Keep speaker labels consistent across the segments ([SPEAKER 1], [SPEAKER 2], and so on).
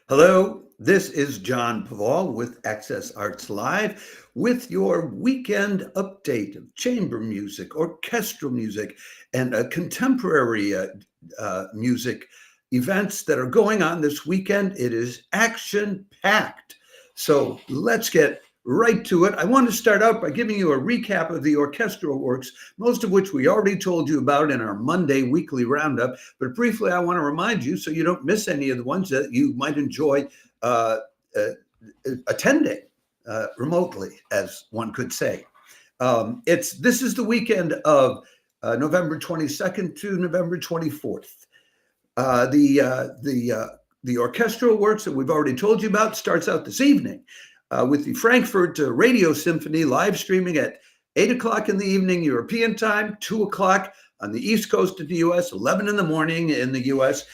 [SPEAKER 1] Hello, this is John Paval with Access Arts Live with your weekend update of chamber music, orchestral music, and contemporary music events that are going on this weekend. It is action-packed. So let's get right to it. I want to start out by giving you a recap of the orchestral works, most of which we already told you about in our Monday weekly roundup. But briefly, I want to remind you so you don't miss any of the ones that you might enjoy attending remotely, as one could say. This is the weekend of November 22nd to November 24th. The orchestral works that we've already told you about starts out this evening with the Frankfurt Radio Symphony live streaming at 8 o'clock in the evening European time, 2 o'clock on the East Coast of the U.S., 11 in the morning in the U.S.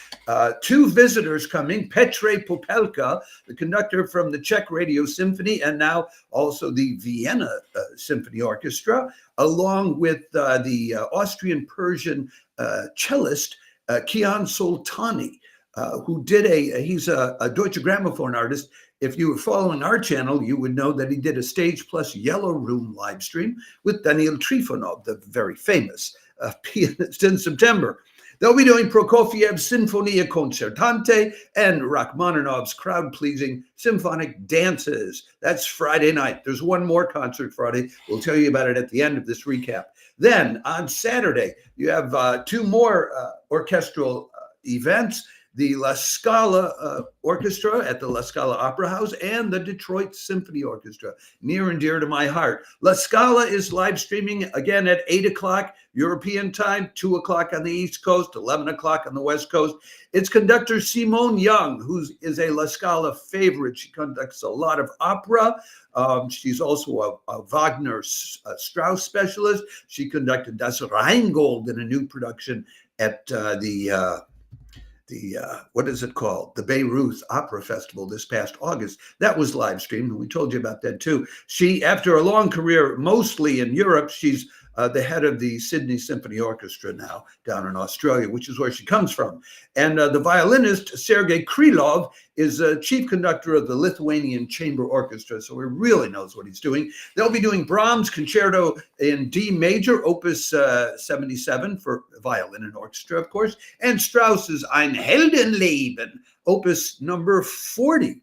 [SPEAKER 1] Two visitors coming, Petr Popelka, the conductor from the Czech Radio Symphony, and now also the Vienna Symphony Orchestra, along with the Austrian-Persian cellist, Kian Soltani, who did he's a Deutsche Grammophon artist. If you were following our channel, you would know that he did a Stage Plus Yellow Room live stream with Daniil Trifonov, the very famous pianist, in September. They'll be doing Prokofiev's Sinfonia Concertante and Rachmaninoff's crowd-pleasing symphonic dances. That's Friday night. There's one more concert Friday. We'll tell you about it at the end of this recap. Then on Saturday, you have two more orchestral events. The La Scala Orchestra at the La Scala Opera House and the Detroit Symphony Orchestra, near and dear to my heart. La Scala is live streaming again at 8 o'clock European time, 2 o'clock on the East Coast, 11 o'clock on the West Coast. It's conductor Simone Young, who is a La Scala favorite. She conducts a lot of opera. She's also a Wagner Strauss specialist. She conducted Das Rheingold in a new production at what is it called? The Bayreuth Opera Festival this past August. That was live streamed, and we told you about that too. She, after a long career, mostly in Europe, she's the head of the Sydney Symphony Orchestra now down in Australia, which is where she comes from. And the violinist, Sergei Krylov, is a chief conductor of the Lithuanian Chamber Orchestra, so he really knows what he's doing. They'll be doing Brahms' Concerto in D major, Opus 77 for violin and orchestra, of course, and Strauss's Ein Heldenleben, Opus number 40.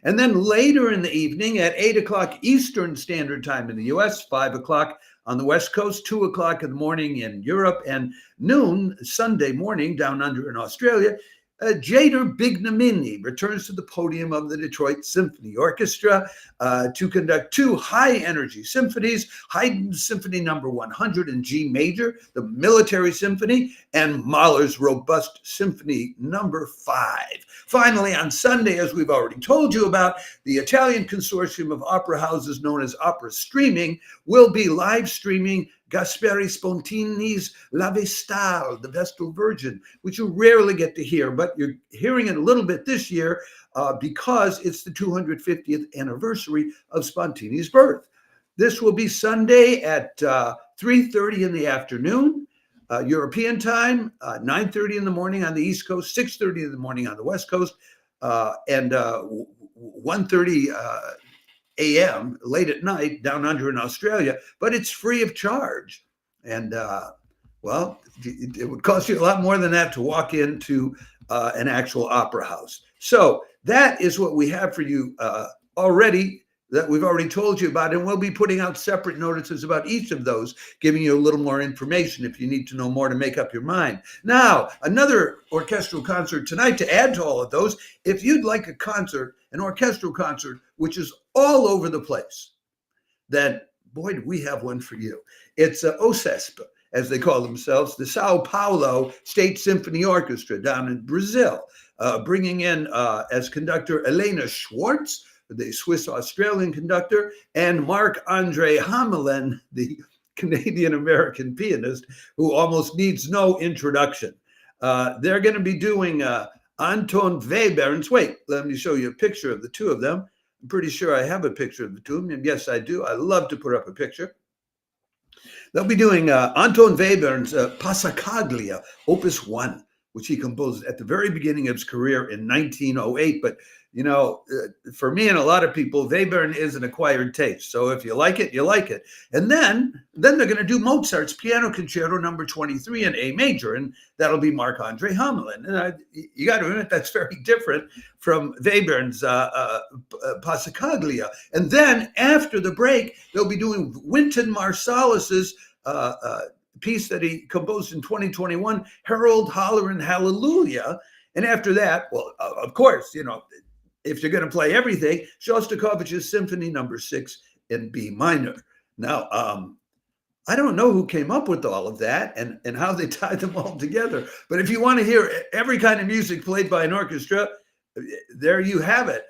[SPEAKER 1] And then later in the evening at 8 o'clock Eastern Standard Time in the U.S., 5 o'clock on the West Coast, 2 o'clock in the morning in Europe, and noon Sunday morning down under in Australia, Jader Bignamini returns to the podium of the Detroit Symphony Orchestra to conduct two high-energy symphonies, Haydn's Symphony Number 100 in G major, the Military Symphony, and Mahler's Robust Symphony Number 5. Finally, on Sunday, as we've already told you about, the Italian consortium of opera houses known as Opera Streaming will be live streaming Gasperi Spontini's La Vestale, the Vestal Virgin, which you rarely get to hear, but you're hearing it a little bit this year because it's the 250th anniversary of Spontini's birth. This will be Sunday at 3:30 in the afternoon, European time, 9:30 in the morning on the East Coast, 6:30 in the morning on the West Coast, and 1:30 a.m. late at night down under in Australia, but it's free of charge. And well, it would cost you a lot more than that to walk into an actual opera house. So that is what we have for you already, that we've already told you about, and we'll be putting out separate notices about each of those, giving you a little more information if you need to know more to make up your mind. Now, another orchestral concert tonight to add to all of those. If you'd like a concert, an orchestral concert, which is all over the place, then boy, do we have one for you. It's OSESP, as they call themselves, the Sao Paulo State Symphony Orchestra down in Brazil, bringing in as conductor Elena Schwartz, the Swiss-Australian conductor, and Marc-Andre Hamelin, the Canadian-American pianist, who almost needs no introduction. They're going to be doing Anton Webern's, wait, let me show you a picture of the two of them. I'm pretty sure I have a picture of the two of them, and yes, I do. I love to put up a picture. They'll be doing Anton Webern's Passacaglia, Opus 1, which he composed at the very beginning of his career in 1908. But, for me and a lot of people, Webern is an acquired taste. So if you like it, you like it. And then they're going to do Mozart's Piano Concerto Number 23 in A major, and that'll be Marc-Andre Hamelin. And you got to admit, that's very different from Webern's Passacaglia. And then after the break, they'll be doing Wynton Marsalis's piece that he composed in 2021, Harold Holleran Hallelujah. And after that, well, of course, if you're going to play everything, Shostakovich's Symphony Number 6 in B minor. Now, I don't know who came up with all of that and how they tied them all together. But if you want to hear every kind of music played by an orchestra, there you have it.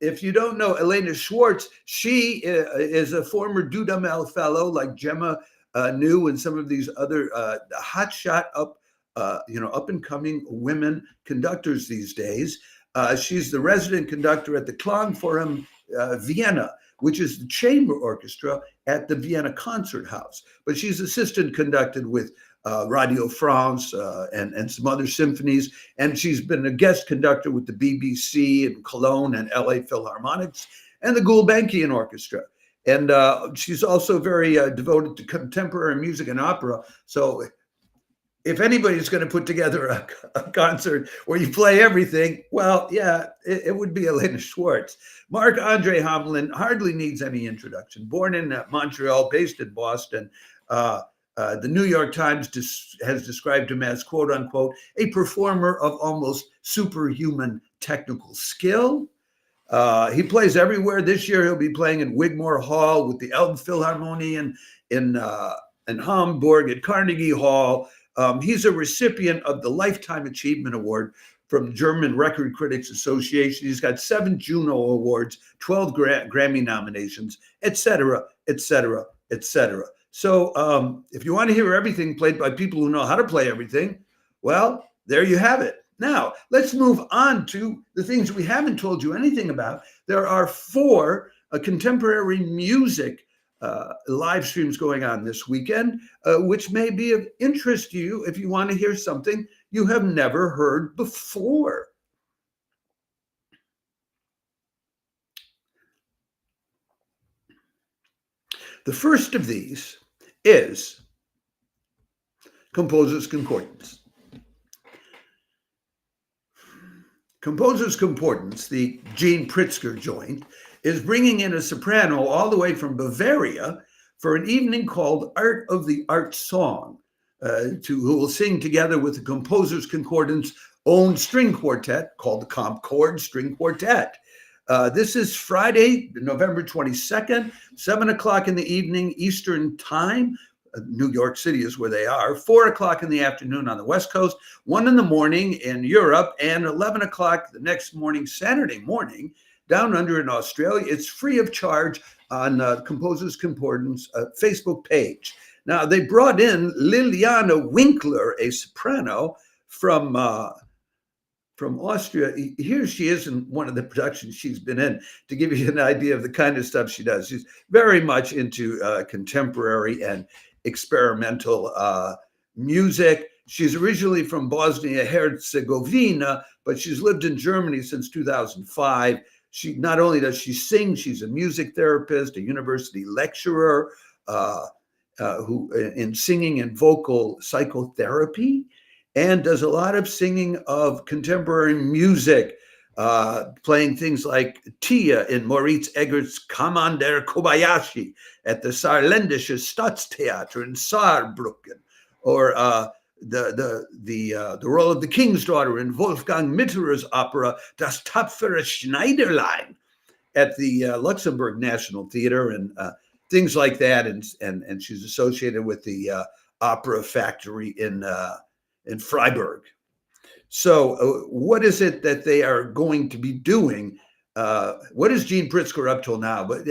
[SPEAKER 1] If you don't know Elena Schwartz, she is a former Dudamel fellow like Gemma New and some of these other hotshot up and coming women conductors these days. She's the resident conductor at the Klangforum Vienna, which is the chamber orchestra at the Vienna Concert House. But she's assistant conducted with Radio France and some other symphonies. And she's been a guest conductor with the BBC in Cologne and LA Philharmonics and the Gulbenkian Orchestra. And she's also very devoted to contemporary music and opera. So if anybody's going to put together a concert where you play everything, well, yeah, it would be Elena Schwartz. Marc-Andre Hamelin hardly needs any introduction. Born in Montreal, based in Boston, the New York Times has described him as, quote unquote, a performer of almost superhuman technical skill. He plays everywhere. This year he'll be playing in Wigmore Hall with the Elbphilharmonie in Hamburg, at Carnegie Hall. He's a recipient of the Lifetime Achievement Award from the German Record Critics Association. He's got 7 Juno Awards, 12 Grammy nominations, et cetera, et cetera, et cetera. So if you want to hear everything played by people who know how to play everything, well, there you have it. Now, let's move on to the things we haven't told you anything about. There are 4 contemporary music live streams going on this weekend, which may be of interest to you if you want to hear something you have never heard before. The first of these is Composer's Concordance. Composer's Concordance, the Gene Pritzker joint, is bringing in a soprano all the way from Bavaria for an evening called Art of the Art Song, who will sing together with the Composer's Concordance own string quartet called the CompCord String Quartet. This is Friday, November 22nd, 7 o'clock in the evening Eastern Time. New York City is where they are. 4 o'clock in the afternoon on the West Coast, 1 in the morning in Europe, and 11 o'clock the next morning, Saturday morning, down under in Australia. It's free of charge on Composer's Concordance Facebook page. Now, they brought in Liliana Winkler, a soprano from Austria. Here she is in one of the productions she's been in, to give you an idea of the kind of stuff she does. She's very much into contemporary and experimental music. She's originally from Bosnia-Herzegovina, but she's lived in Germany since 2005. She not only does she sing, she's a music therapist, a university lecturer who in singing and vocal psychotherapy, and does a lot of singing of contemporary music, playing things like Tia in Moritz Eggert's Commander Kobayashi at the Saarländische Staatstheater in Saarbrücken, or the role of the King's Daughter in Wolfgang Mitterer's opera Das tapfere Schneiderlein at the Luxembourg National Theater, and things like that. And she's associated with the Opera Factory in Freiburg. So what is it that they are going to be doing? What is Gene Pritzker up till now? But,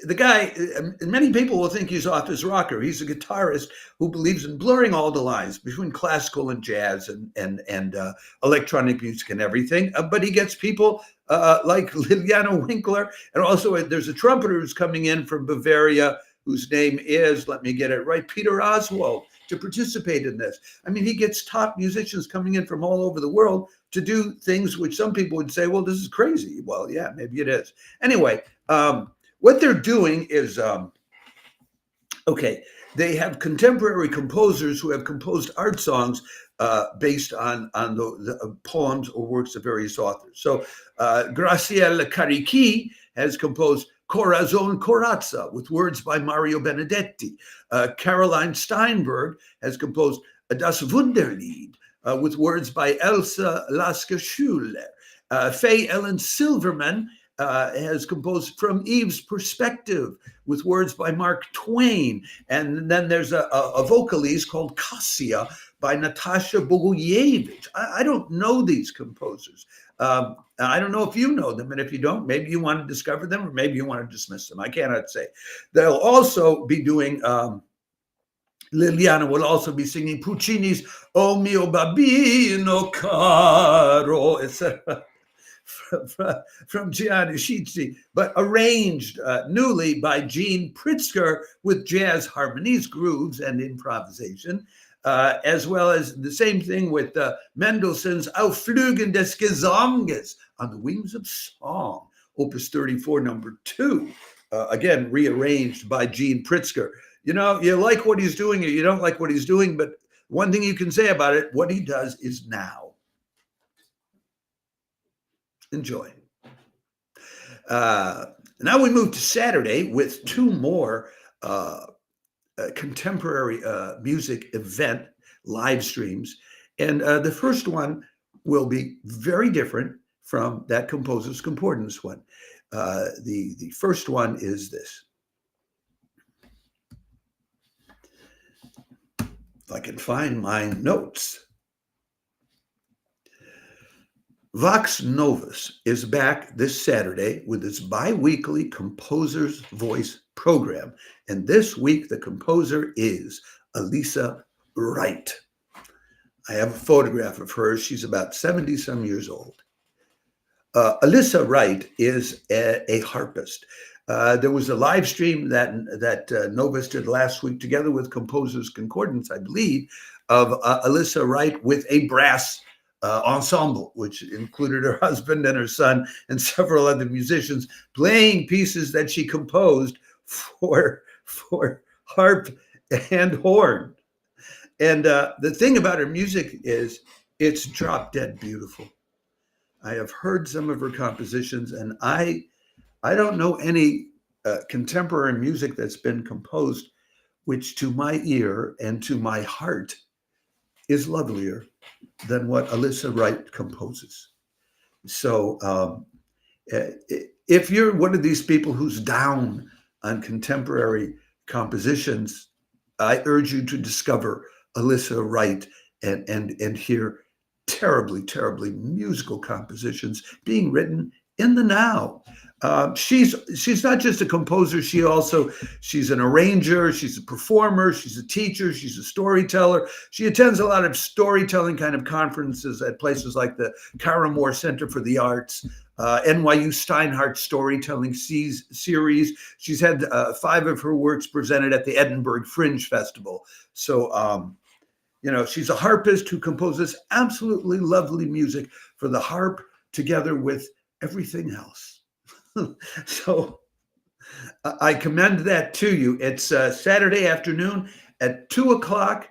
[SPEAKER 1] the guy, many people will think he's off his rocker. He's a guitarist who believes in blurring all the lines between classical and jazz and electronic music and everything. But he gets people like Liliana Winkler. And also there's a trumpeter who's coming in from Bavaria whose name is, let me get it right, Peter Oswald. to participate in this. I mean, he gets top musicians coming in from all over the world to do things which some people would say, well, this is crazy. Well, yeah, maybe it is. Anyway, what they're doing is, okay, they have contemporary composers who have composed art songs based on the poems or works of various authors. So Graciela Carichi has composed Corazon Corazza with words by Mario Benedetti. Caroline Steinberg has composed Das Wunderlied with words by Elsa Lasker-Schuler. Faye Ellen Silverman has composed From Eve's Perspective with words by Mark Twain. And then there's a vocalese called Cassia by Natasha Bogoyevich. I don't know these composers. I don't know if you know them, and if you don't, maybe you want to discover them, or maybe you want to dismiss them. I cannot say. They'll also be doing, Liliana will also be singing Puccini's O mio babbino caro, etc. From Gianni Schizzi, but arranged newly by Gene Pritzker with jazz harmonies, grooves, and improvisation, as well as the same thing with Mendelssohn's Auf Flügen des Gesanges, On the Wings of Song, Opus 34, number 2, again, rearranged by Gene Pritzker. You know, you like what he's doing or you don't like what he's doing, but one thing you can say about it, what he does is now. Enjoy. Now we move to Saturday with 2 more contemporary music event live streams. And the first one will be very different from that Composer's Concordance one. The first one is this. If I can find my notes. Vox Novus is back this Saturday with its bi-weekly Composer's Voice program. And this week, the composer is Alyssa Reit. I have a photograph of her. She's about 70-some years old. Alyssa Reit is a harpist. There was a live stream that Novus did last week together with Composer's Concordance, I believe, of Alyssa Reit with a brass ensemble, which included her husband and her son and several other musicians playing pieces that she composed for harp and horn. And the thing about her music is it's drop dead beautiful. I have heard some of her compositions, and I don't know any contemporary music that's been composed which to my ear and to my heart is lovelier than what Alyssa Reit composes. So if you're one of these people who's down on contemporary compositions, I urge you to discover Alyssa Reit and hear terribly, terribly musical compositions being written in the now. She's not just a composer, she's an arranger, she's a performer, she's a teacher, she's a storyteller. She attends a lot of storytelling kind of conferences at places like the Caramore Center for the Arts, NYU Steinhardt Storytelling Series. She's had 5 of her works presented at the Edinburgh Fringe Festival. So, she's a harpist who composes absolutely lovely music for the harp together with everything else. So I commend that to you. It's Saturday afternoon at 2:00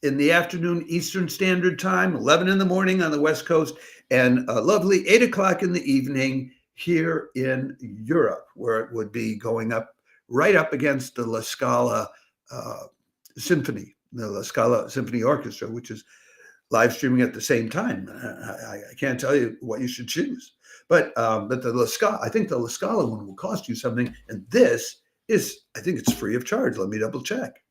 [SPEAKER 1] in the afternoon Eastern Standard Time, 11 in the morning on the West Coast, and a lovely 8:00 in the evening here in Europe, where it would be going up right up against the La Scala Symphony, the La Scala Symphony Orchestra, which is live streaming at the same time. I can't tell you what you should choose. But the La Scala, I think the La Scala one will cost you something. And this is, I think it's free of charge. Let me double check.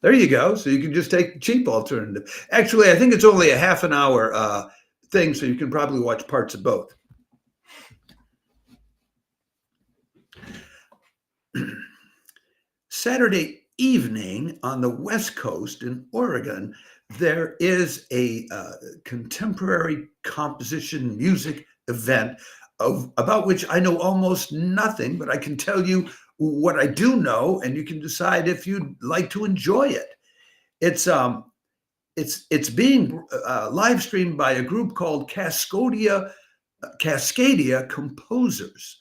[SPEAKER 1] There you go. So you can just take the cheap alternative. Actually, I think it's only a half an hour thing, so you can probably watch parts of both. Saturday evening on the West Coast in Oregon, there is a contemporary composition music event about which I know almost nothing, but I can tell you What I do know, and you can decide if you'd like to enjoy it, it's being live streamed by a group called Cascadia Composers,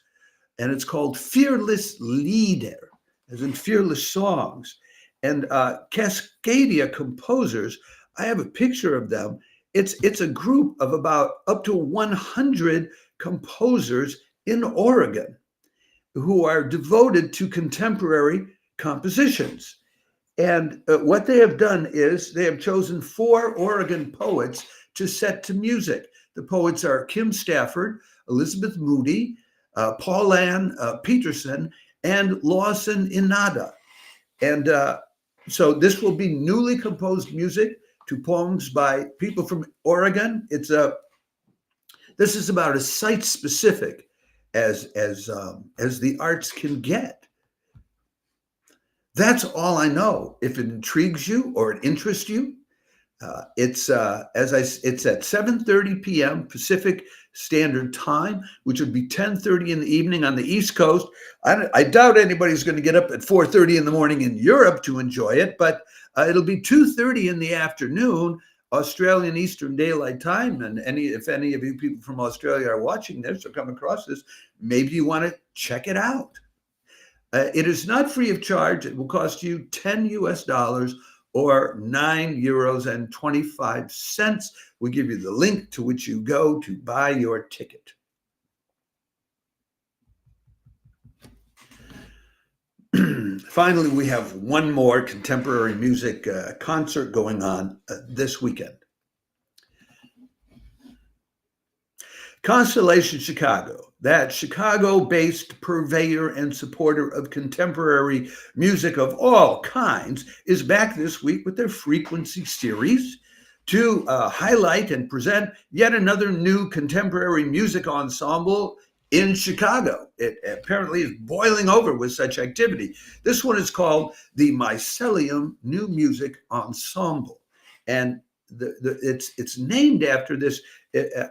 [SPEAKER 1] and it's called Fearless Leader, as in fearless songs. And Cascadia Composers, I have a picture of them. It's a group of about up to 100 composers in Oregon who are devoted to contemporary compositions. And what they have done is they have chosen 4 Oregon poets to set to music. The poets are Kim Stafford, Elizabeth Moody, Pauline Peterson, and Lawson Inada. And so this will be newly composed music to poems by people from Oregon. This is about as site-specific as the arts can get. That's all I know. If it intrigues you or it interests you, it's at 7:30 p.m. Pacific Standard Time, which would be 10:30 in the evening on the East Coast. I doubt anybody's going to get up at 4:30 in the morning in Europe to enjoy it, but it'll be 2:30 in the afternoon, Australian Eastern Daylight Time. And if any of you people from Australia are watching this or come across this, maybe you want to check it out. It is not free of charge. It will cost you $10 or €9.25. We give you the link to which you go to buy your ticket. Finally, we have one more contemporary music concert going on this weekend. Constellation Chicago, that Chicago-based purveyor and supporter of contemporary music of all kinds, is back this week with their Frequency series to highlight and present yet another new contemporary music ensemble in Chicago. It apparently is boiling over with such activity. This one is called the Mycelium New Music Ensemble, and it's named after this.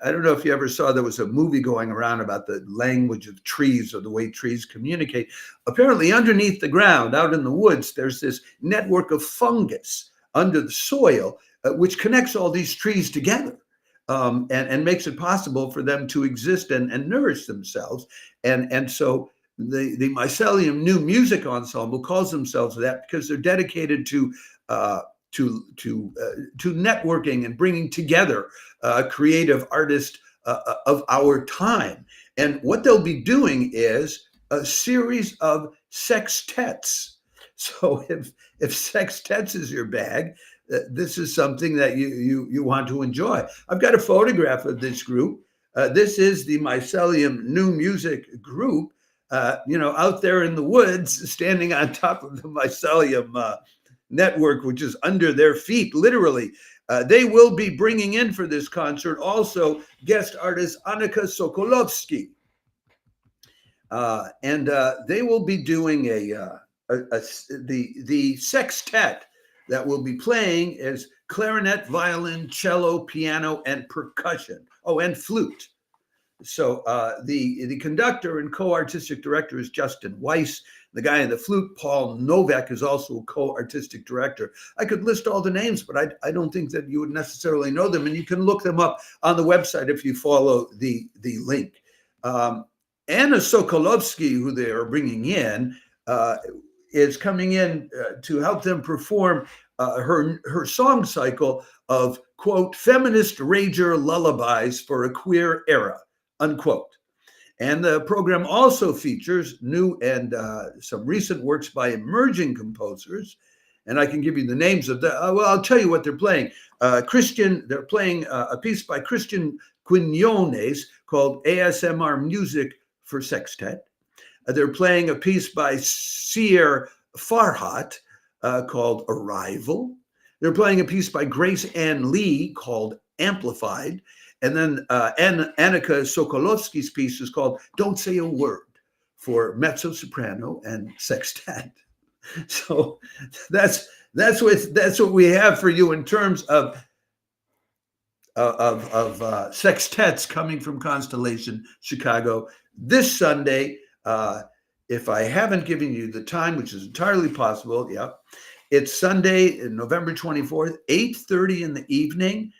[SPEAKER 1] I don't know if you ever saw, there was a movie going around about the language of trees or the way trees communicate. Apparently underneath the ground, out in the woods, there's this network of fungus under the soil, which connects all these trees together and makes it possible for them to exist and nourish themselves. And so the Mycelium New Music Ensemble calls themselves that because they're dedicated to networking and bringing together creative artists of our time. And what they'll be doing is a series of sextets. So if sextets is your bag, this is something that you want to enjoy. I've got a photograph of this group. This is the Mycelium New Music Group, out there in the woods, standing on top of the Mycelium network, which is under their feet, literally. They will be bringing in for this concert also guest artist Annika Socolofsky. And they will be doing the sextet that will be playing is clarinet, violin, cello, piano, and percussion. Oh, and flute. So the conductor and co-artistic director is Justin Weiss. The guy in the flute, Paul Novak, is also a co-artistic director. I could list all the names, but I don't think that you would necessarily know them. And you can look them up on the website if you follow the link. Anna Socolofsky, who they are bringing in, is coming in to help them perform her song cycle of, quote, feminist rager lullabies for a queer era, unquote. And the program also features new and some recent works by emerging composers. And I can give you the names of I'll tell you what they're playing. They're playing a piece by Christian Quinones called ASMR Music for Sextet. They're playing a piece by Seer Farhat called Arrival. They're playing a piece by Grace Ann Lee called Amplified. And then Annika Sokolowski's piece is called Don't Say a Word for mezzo-soprano and sextet. So that's what we have for you in terms of sextets coming from Constellation Chicago this Sunday. if I haven't given you the time, which is entirely possible, it's Sunday, November 24th, 8:30 in the evening,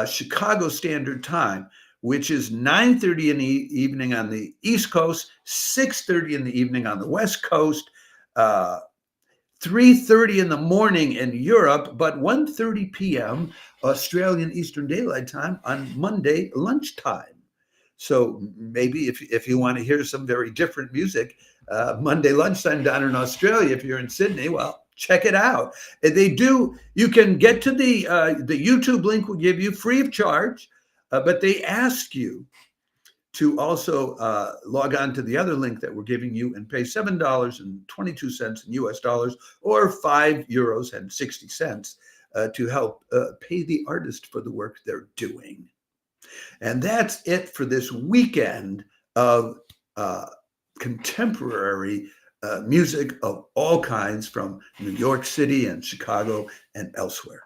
[SPEAKER 1] Chicago Standard Time, which is 9:30 in the evening on the East Coast, 6:30 in the evening on the West Coast, 3:30 in the morning in Europe, but 1:30 p.m. Australian Eastern Daylight Time on Monday lunchtime. So maybe if you want to hear some very different music, Monday lunchtime down in Australia, if you're in Sydney, well, check it out. You can get to the YouTube link will give you free of charge, but they ask you to also log on to the other link that we're giving you and pay $7.22 in US dollars or €5.60 to help pay the artist for the work they're doing. And that's it for this weekend of contemporary music of all kinds from New York City and Chicago and elsewhere.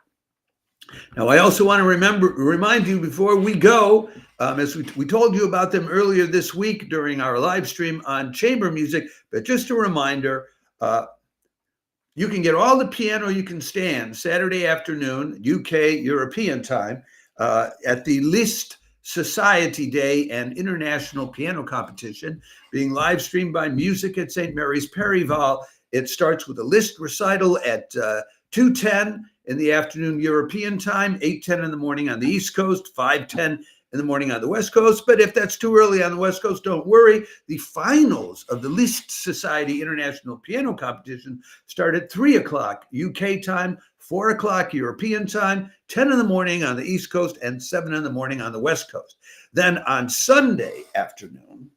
[SPEAKER 1] Now, I also want to remind you before we go, as we told you about them earlier this week during our live stream on chamber music, but just a reminder, you can get all the piano you can stand Saturday afternoon, UK European time, at the Liszt Society Day and International Piano Competition being live streamed by Music at St. Mary's Perivale. It starts with a Liszt recital at 2:10 in the afternoon European time, 8:10 in the morning on the East Coast, 5:10 in the morning on the West Coast. But if that's too early on the West Coast, don't worry. The finals of the Liszt Society International Piano Competition start at 3 o'clock UK time, 4 o'clock European time, 10 in the morning on the East Coast, and 7 in the morning on the West Coast. Then on Sunday afternoon,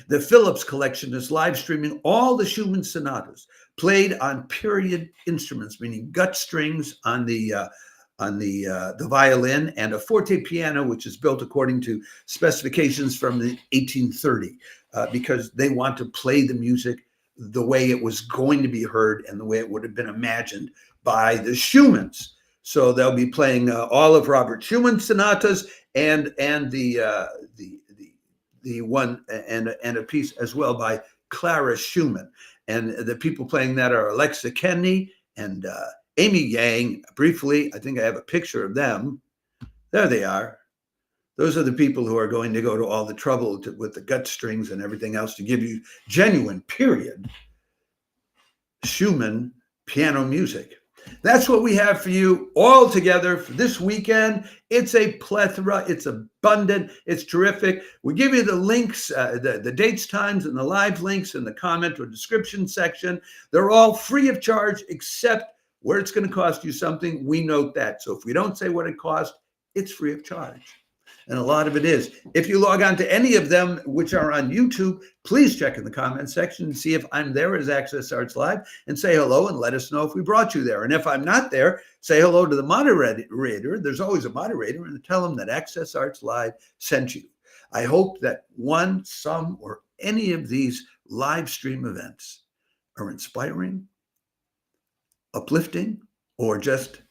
[SPEAKER 1] the Phillips Collection is live streaming all the Schumann sonatas played on period instruments, meaning gut strings on the violin, and a forte piano, which is built according to specifications from the 1830, because they want to play the music the way it was going to be heard and the way it would have been imagined by the Schumanns. So they'll be playing all of Robert Schumann's sonatas and the one and a piece as well by Clara Schumann. And the people playing that are Alexa Kenny and Amy Yang. Briefly, I think I have a picture of them. There they are. Those are the people who are going to go to all the trouble with the gut strings and everything else to give you genuine, period, Schumann piano music. That's what we have for you all together for this weekend. It's a plethora. It's abundant. It's terrific. We give you the links, the dates, times, and the live links in the comment or description section. They're all free of charge, except where it's going to cost you something. We note that. So if we don't say what it costs, it's free of charge. And a lot of it is. If you log on to any of them, which are on YouTube, please check in the comment section and see if I'm there as Access Arts Live and say hello and let us know if we brought you there. And if I'm not there, say hello to the moderator. There's always a moderator, and tell them that Access Arts Live sent you. I hope that one, some, or any of these live stream events are inspiring, uplifting, or just